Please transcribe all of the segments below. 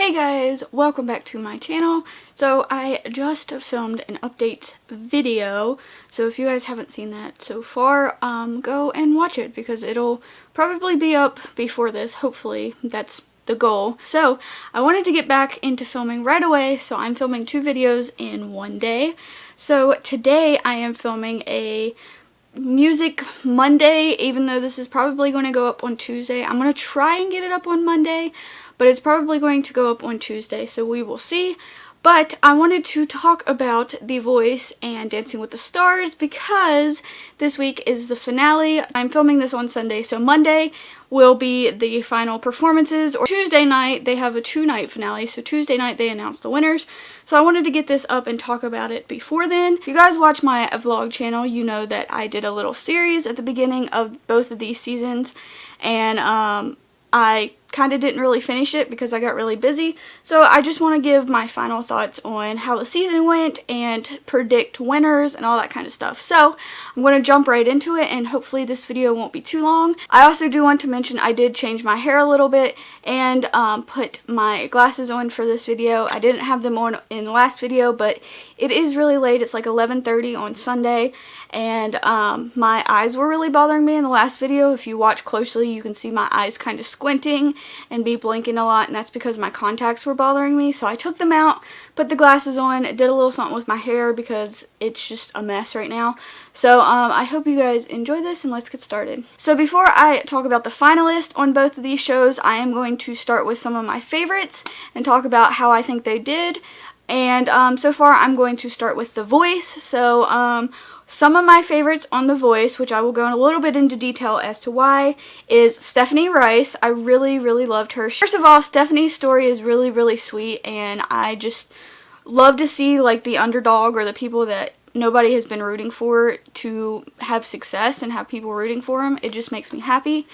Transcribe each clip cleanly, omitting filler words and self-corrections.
Hey guys, welcome back to my channel. So I just filmed an updates video, so if you guys haven't seen that so far, go and watch it because it'll probably be up before this. Hopefully that's the goal. So I wanted to get back into filming right away, so I'm filming 2 videos in one day. So today I am filming a Music Monday, even though this is probably going to go up on Tuesday. I'm going to try and get it up on Monday, but it's probably going to go up on Tuesday, so we will see. But I wanted to talk about The Voice and Dancing with the Stars because this week is the finale. I'm filming this on Sunday, so Monday will be the final performances, or Tuesday night they have a 2-night finale, so Tuesday night they announce the winners. So I wanted to get this up and talk about it before then. If you guys watch my vlog channel, you know that I did a little series at the beginning of both of these seasons, and I kind of didn't really finish it because I got really busy. So I just want to give my final thoughts on how the season went and predict winners and all that kind of stuff. So I'm going to jump right into it, and hopefully this video won't be too long. I also do want to mention I did change my hair a little bit and put my glasses on for this video. I didn't have them on in the last video, but it is really late. It's like 11:30 on Sunday, and my eyes were really bothering me in the last video. If you watch closely, you can see my eyes kind of squinting and be blinking a lot, and that's because my contacts were bothering me. So I took them out, put the glasses on, did a little something with my hair because it's just a mess right now. So I hope you guys enjoy this, and let's get started. So before I talk about the finalists on both of these shows, I am going to start with some of my favorites and talk about how I think they did. And so far I'm going to start with The Voice. So some of my favorites on The Voice, which I will go in a little bit into detail as to why, is Stephanie Rice. I really loved her. First of all, Stephanie's story is really sweet, and I just love to see like the underdog, or the people that nobody has been rooting for, to have success and have people rooting for them. It just makes me happy.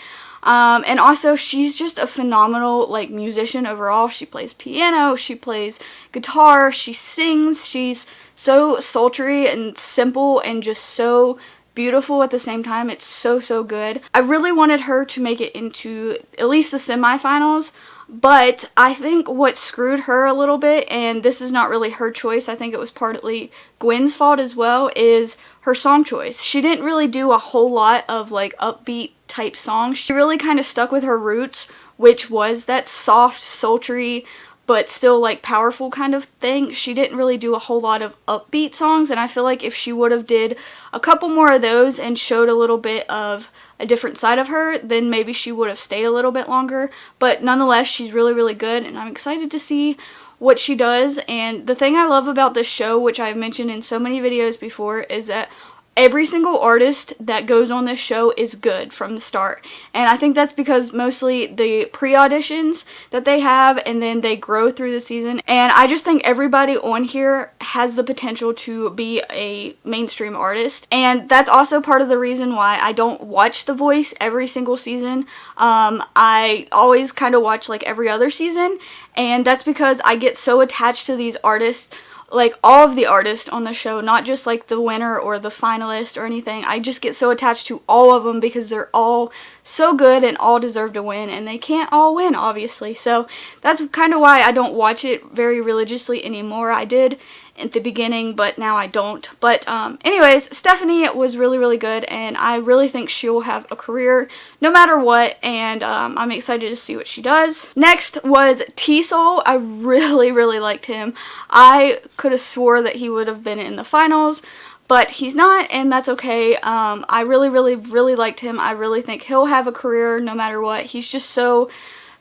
And also she's just a phenomenal like musician overall. She plays piano, she plays guitar, she sings, she's so sultry and simple and just so beautiful at the same time. It's so good. I really wanted her to make it into at least the semifinals, but I think what screwed her a little bit, and this is not really her choice, I think it was partly Gwen's fault as well, is her song choice. She didn't really do a whole lot of like upbeat type songs. She really kind of stuck with her roots, which was that soft, sultry, but still like powerful kind of thing. She didn't really do a whole lot of upbeat songs, and I feel like if she would have did a couple more of those and showed a little bit of a different side of her, then maybe she would have stayed a little bit longer. But nonetheless, she's really good, and I'm excited to see what she does. And the thing I love about this show, which I've mentioned in so many videos before, is that every single artist that goes on this show is good from the start. And I think that's because mostly the pre-auditions that they have, and then they grow through the season. And I just think everybody on here has the potential to be a mainstream artist. And that's also part of the reason why I don't watch The Voice every single season. I always kind of watch like every other season. And that's because I get so attached to these artists, like all of the artists on the show, not just like the winner or the finalist or anything. I just get so attached to all of them because they're all so good and all deserve to win, and they can't all win, obviously. So that's kind of why I don't watch it very religiously anymore. I did at the beginning, but now I don't. But anyways, Stephanie was really good, and I really think she'll have a career no matter what, and I'm excited to see what she does. Next was T-Soul. I really liked him. I could have swore that he would have been in the finals, but he's not, and that's okay. I really liked him. I really think he'll have a career no matter what. He's just so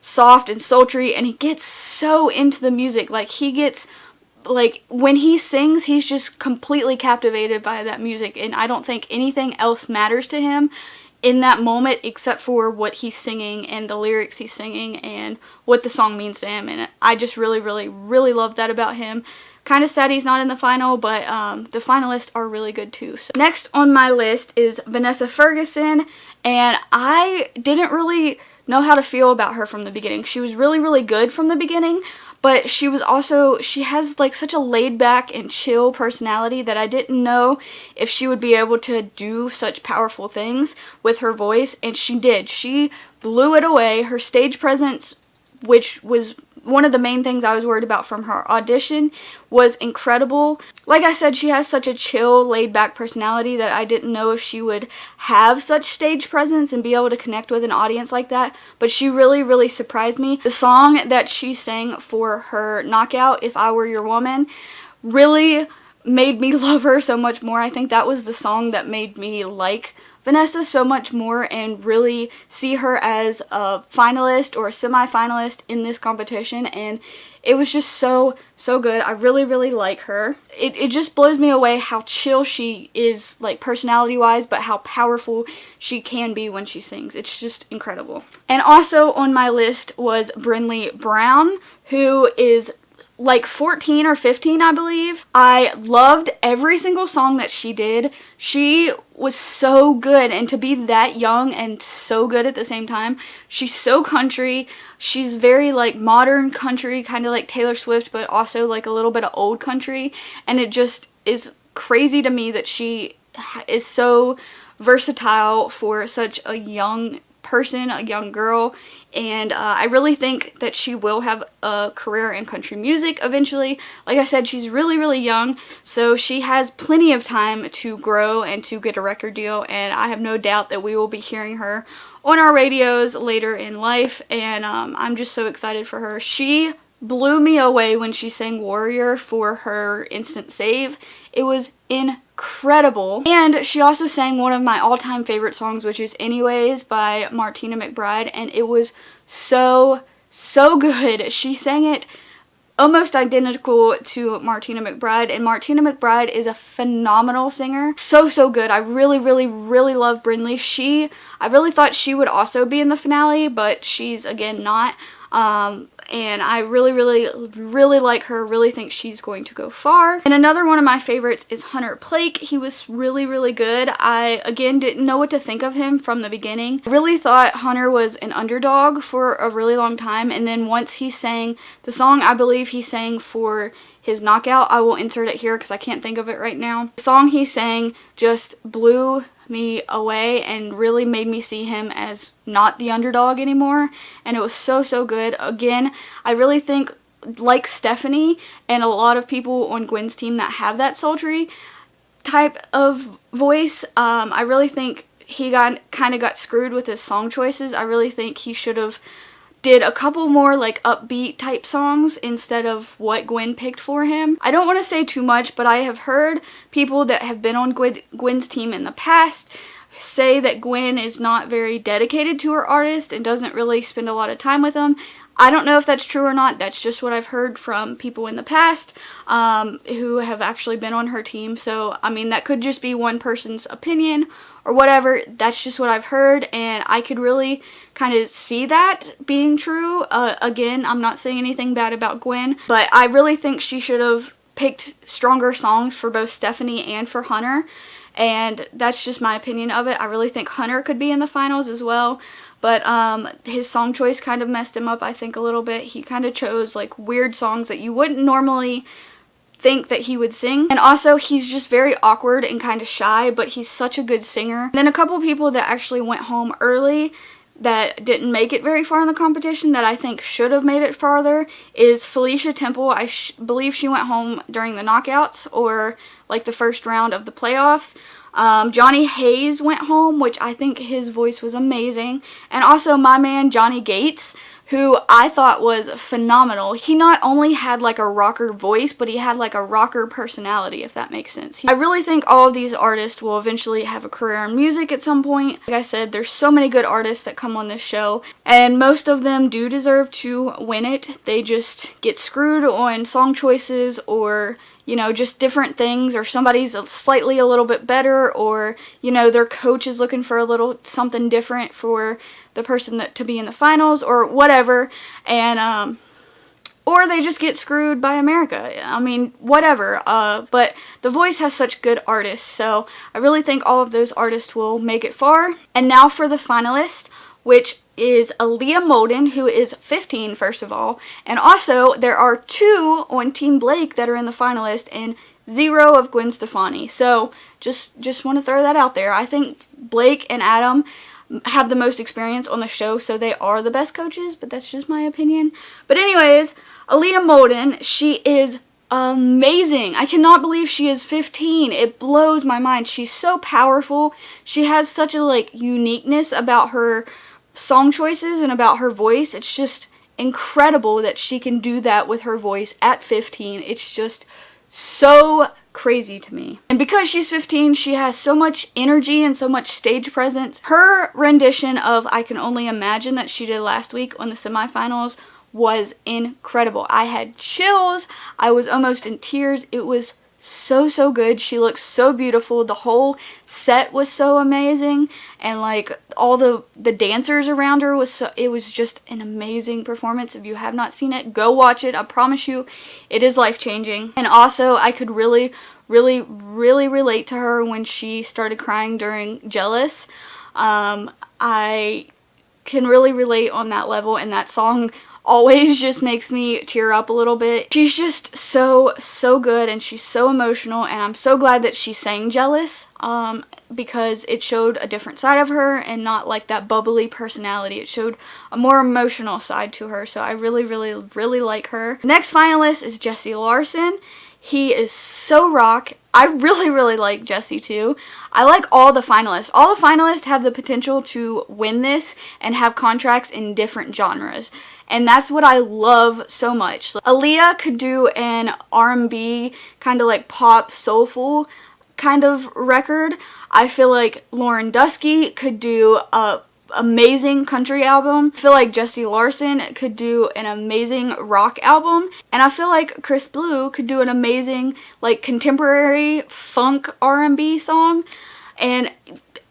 soft and sultry, and he gets so into the music. Like, he gets, like, when he sings, he's just completely captivated by that music, and I don't think anything else matters to him in that moment except for what he's singing and the lyrics he's singing and what the song means to him. And I just really love that about him. Kind of sad he's not in the final, but the finalists are really good too. So next on my list is Vanessa Ferguson, and I didn't really know how to feel about her from the beginning. She was really good from the beginning, but she has like such a laid back and chill personality that I didn't know if she would be able to do such powerful things with her voice, and she did. She blew it away. Her stage presence, which was one of the main things I was worried about from her audition was incredible. Like I said, she has such a chill, laid-back personality that I didn't know if she would have such stage presence and be able to connect with an audience like that, but she really, really surprised me. The song that she sang for her knockout, If I Were Your Woman, really made me love her so much more. I think that was the song that made me like Vanessa so much more and really see her as a finalist or a semi-finalist in this competition, and it was just so good. I really, really like her. It just blows me away how chill she is, like, personality wise, but how powerful she can be when she sings. It's just incredible. And also on my list was Brynlee Brown, who is like 14 or 15, I believe. I loved every single song that she did. She was so good, and to be that young and so good at the same time. She's so country. She's very like modern country, kind of like Taylor Swift, but also like a little bit of old country, and it just is crazy to me that she is so versatile for such a young person, a young girl. And I really think that she will have a career in country music eventually. Like I said, she's really, really young, so she has plenty of time to grow and to get a record deal, and I have no doubt that we will be hearing her on our radios later in life, and I'm just so excited for her. She blew me away when she sang Warrior for her instant save. It was incredible. And she also sang one of my all-time favorite songs, which is Anyways by Martina McBride, and it was so good. She sang it almost identical to Martina McBride, and Martina McBride is a phenomenal singer. So good. I really love Brynlee. I really thought she would also be in the finale, but she's again not. And I really like her, really think she's going to go far. And another one of my favorites is Hunter Blake. He was really good. I, again, didn't know what to think of him from the beginning. I really thought Hunter was an underdog for a really long time, and then once he sang the song, I believe he sang for his knockout. I will insert it here because I can't think of it right now. The song he sang just blew me away and really made me see him as not the underdog anymore, and it was so good. Again, I really think, like Stephanie and a lot of people on Gwen's team that have that sultry type of voice, I really think he kind of got screwed with his song choices. I really think he should have did a couple more like upbeat type songs instead of what Gwen picked for him. I don't want to say too much, but I have heard people that have been on Gwen's team in the past say that Gwen is not very dedicated to her artist and doesn't really spend a lot of time with them. I don't know if that's true or not. That's just what I've heard from people in the past who have actually been on her team. So, I mean, that could just be one person's opinion or whatever. That's just what I've heard, and I could really kind of see that being true. Again, I'm not saying anything bad about Gwen, but I really think she should have picked stronger songs for both Stephanie and for Hunter, and that's just my opinion of it. I really think Hunter could be in the finals as well, but his song choice kind of messed him up, I think, a little bit. He kind of chose like weird songs that you wouldn't normally think that he would sing, and also he's just very awkward and kind of shy, but he's such a good singer. And then a couple people that actually went home early that didn't make it very far in the competition that I think should have made it farther is Felicia Temple. I believe she went home during the knockouts or like the first round of the playoffs. Johnny Hayes went home, which I think his voice was amazing. And also my man Johnny Gates, who I thought was phenomenal. He not only had like a rocker voice, but he had like a rocker personality, if that makes sense. I really think all of these artists will eventually have a career in music at some point. Like I said, there's so many good artists that come on this show, and most of them do deserve to win it. They just get screwed on song choices or, you know, just different things, or somebody's slightly a little bit better, or, you know, their coach is looking for a little something different for the person to be in the finals or whatever, and or they just get screwed by America. I mean, whatever. But The Voice has such good artists, so I really think all of those artists will make it far. And now for the finalist, which is Aaliyah Molden, who is 15, first of all. And also, there are 2 on Team Blake that are in the finalist, and 0 of Gwen Stefani. So, just want to throw that out there. I think Blake and Adam have the most experience on the show, so they are the best coaches, but that's just my opinion. But anyways, Aaliyah Molden, she is amazing. I cannot believe she is 15. It blows my mind. She's so powerful. She has such a like uniqueness about her song choices and about her voice. It's just incredible that she can do that with her voice at 15. It's just so crazy to me. And because she's 15, she has so much energy and so much stage presence. Her rendition of I Can Only Imagine that she did last week on the semifinals was incredible. I had chills. I was almost in tears. It was so good. She looked so beautiful. The whole set was so amazing, and like all the dancers around her was so, it was just an amazing performance. If you have not seen it, go watch it. I promise you it is life-changing. And also I could really relate to her when she started crying during Jealous. I can really relate on that level, and that song always just makes me tear up a little bit. She's just so good, and she's so emotional, and I'm so glad that she sang Jealous, because it showed a different side of her and not like that bubbly personality. It showed a more emotional side to her, so I really like her. Next finalist is Jesse Larson. He is so rock. I really like Jesse too. I like all the finalists. All the finalists have the potential to win this and have contracts in different genres. And that's what I love so much. Aaliyah could do an R&B, kind of like pop, soulful kind of record. I feel like Lauren Dusky could do a amazing country album. I feel like Jesse Larson could do an amazing rock album. And I feel like Chris Blue could do an amazing like contemporary funk R&B song. And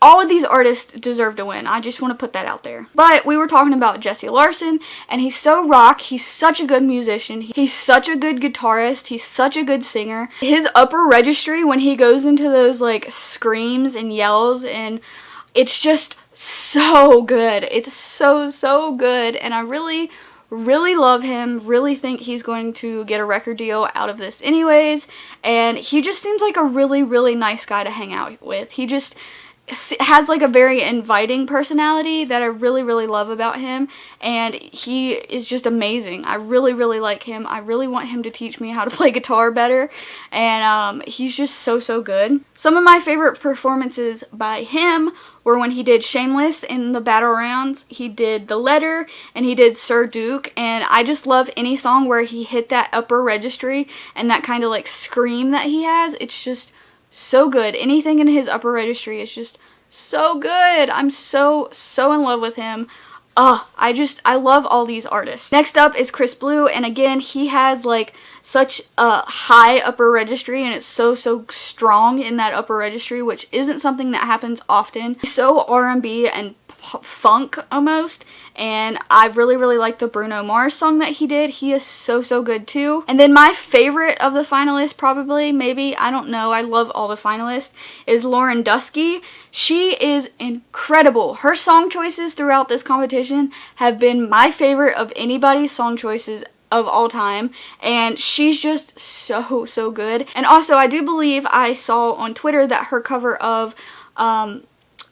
all of these artists deserve to win. I just want to put that out there. But we were talking about Jesse Larson, and he's so rock. He's such a good musician. He's such a good guitarist. He's such a good singer. His upper registry when he goes into those like screams and yells, and it's just so good. It's so good, and I really love him. Really think he's going to get a record deal out of this anyways, and he just seems like a really nice guy to hang out with. He just has like a very inviting personality that I really love about him, and he is just amazing. I really like him. I really want him to teach me how to play guitar better, and he's just so good. Some of my favorite performances by him were when he did Shameless in the battle rounds, he did The Letter, and he did Sir Duke, and I just love any song where he hit that upper registry and that kind of like scream that he has. It's just so good. Anything in his upper registry is just so good. I'm so in love with him. I love all these artists. Next up is Chris Blue, and again, he has like such a high upper registry, and it's so strong in that upper registry, which isn't something that happens often. He's so R&B and funk almost, and I really like the Bruno Mars song that he did. He is so good too. And then my favorite of the finalists, probably, maybe, I don't know, I love all the finalists, is Lauren Dusky. She is incredible. Her song choices throughout this competition have been my favorite of anybody's song choices of all time, and she's just so good. And also, I do believe I saw on Twitter that her cover of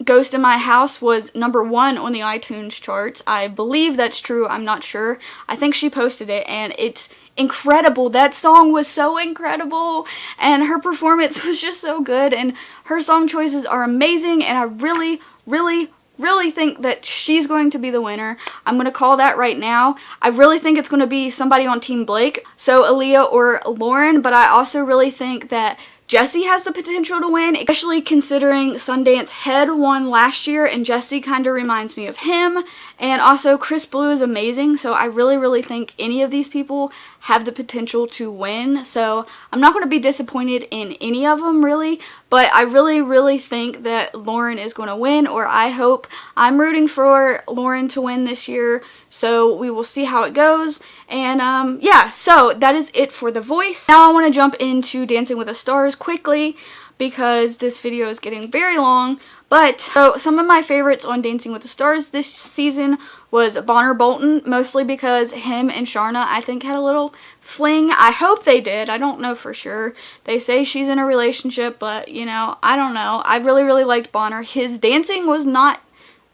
Ghost in My House was #1 on the iTunes charts. I believe that's true. I'm not sure. I think she posted it, and it's incredible. That song was so incredible, and her performance was just so good, and her song choices are amazing, and I really think that she's going to be the winner. I'm going to call that right now. I really think it's going to be somebody on Team Blake, so Aaliyah or Lauren, but I also really think that Jesse has the potential to win, especially considering Sundance Head won last year, and Jesse kind of reminds me of him. And also Chris Blue is amazing, so I really think any of these people have the potential to win. So I'm not going to be disappointed in any of them really, but I really think that Lauren is going to win, or I hope. I'm rooting for Lauren to win this year, so we will see how it goes. And yeah, so that is it for The Voice. Now I want to jump into Dancing with the Stars quickly, because this video is getting very long. But so some of my favorites on Dancing with the Stars this season was Bonner Bolton, mostly because him and Sharna, I think, had a little fling. I hope they did. I don't know for sure. They say she's in a relationship, but, you know, I don't know. I really liked Bonner. His dancing was not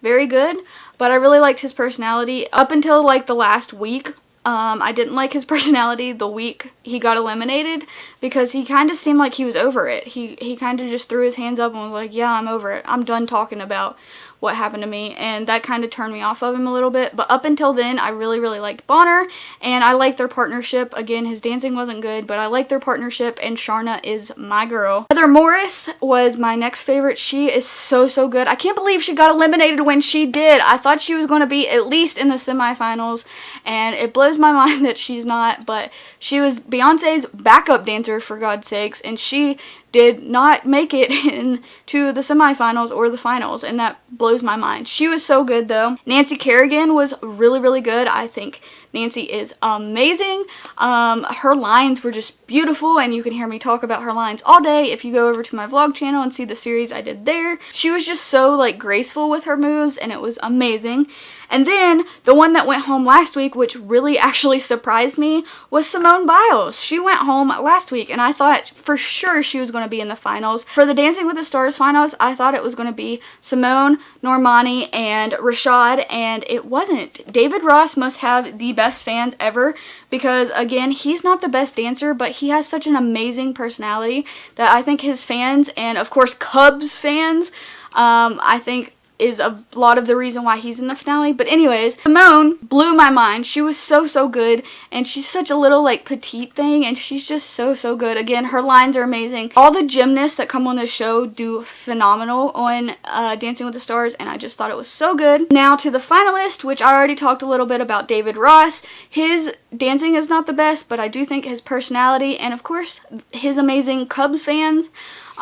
very good, but I really liked his personality up until like the last week. I didn't like his personality the week he got eliminated because he kind of seemed like he was over it. He kind of just threw his hands up and was like, yeah, I'm over it. I'm done talking about what happened to me, and that kind of turned me off of him a little bit. But up until then, I really liked Bonner, and I liked their partnership. Again, his dancing wasn't good, but I liked their partnership, and Sharna is my girl. Heather Morris was my next favorite. She is so good. I can't believe she got eliminated when she did. I thought she was going to be at least in the semifinals, and it blows my mind that she's not, but she was Beyonce's backup dancer, for God's sakes, and she did not make it into the semifinals or the finals, and that blows my mind. She was so good though. Nancy Kerrigan was really good. I think Nancy is amazing. Her lines were just beautiful, and you can hear me talk about her lines all day if you go over to my vlog channel and see the series I did there. She was just so like graceful with her moves, and it was amazing. And then the one that went home last week, which really actually surprised me, was Simone Biles. She went home last week, and I thought for sure she was going to be in the finals. For the Dancing with the Stars finals, I thought it was going to be Simone, Normani, and Rashad, and it wasn't. David Ross must have the best fans ever because, again, he's not the best dancer, but he has such an amazing personality that I think his fans, and of course Cubs fans, I think is a lot of the reason why he's in the finale. But anyways, Simone blew my mind. She was so good, and she's such a little like petite thing, and she's just so good. Again, her lines are amazing. All the gymnasts that come on this show do phenomenal on Dancing with the Stars, and I just thought it was so good. Now to the finalist, which I already talked a little bit about David Ross. His dancing is not the best, but I do think his personality, and of course his amazing Cubs fans,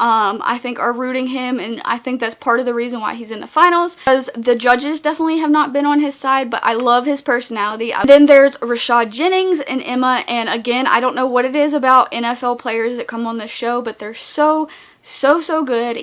I think are rooting him, and I think that's part of the reason why he's in the finals, because the judges definitely have not been on his side, but I love his personality. Then there's Rashad Jennings and Emma, and again, I don't know what it is about NFL players that come on this show, but they're so good.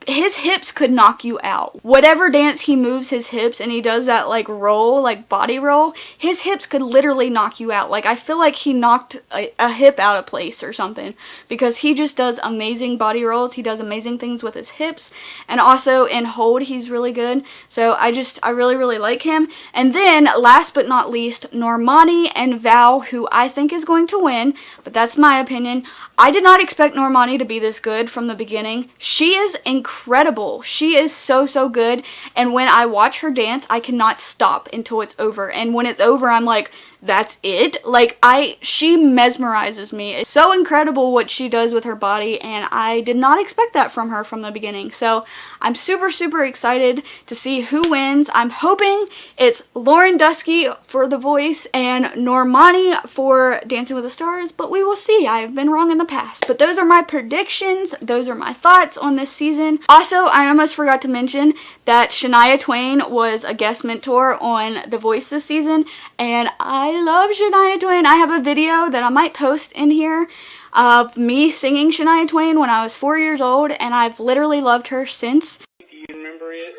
His hips could knock you out. Whatever dance he moves his hips and he does that like roll, like body roll, his hips could literally knock you out. Like I feel like he knocked a hip out of place or something, because he just does amazing body rolls. He does amazing things with his hips, and also in hold he's really good. So I really like him. And then last but not least, Normani and Val, who I think is going to win, but that's my opinion. I did not expect Normani to be this good from the beginning. She is incredible. She is so good, and when I watch her dance, I cannot stop until it's over. And when it's over, I'm like, that's it? Like, she mesmerizes me. It's so incredible what she does with her body, and I did not expect that from her from the beginning. So I'm super excited to see who wins. I'm hoping it's Lauren Dusky for The Voice and Normani for Dancing with the Stars, but we will see. I've been wrong in the past. But those are my predictions. Those are my thoughts on this season. Also, I almost forgot to mention that Shania Twain was a guest mentor on The Voice this season, and I love Shania Twain. I have a video that I might post in here of me singing Shania Twain when I was 4 years old, and I've literally loved her since. Do you remember it?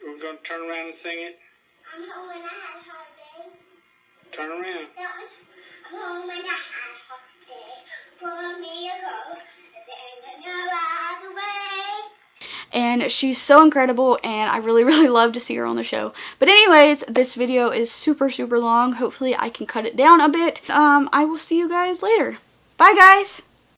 We're going to turn around and sing it. I'm home when I had holiday. Turn around. I'm home when I had holiday. For me to go, and no other way. And she's so incredible, and I really love to see her on the show. But anyways, this video is super long. Hopefully I can cut it down a bit. I will see you guys later. Bye guys!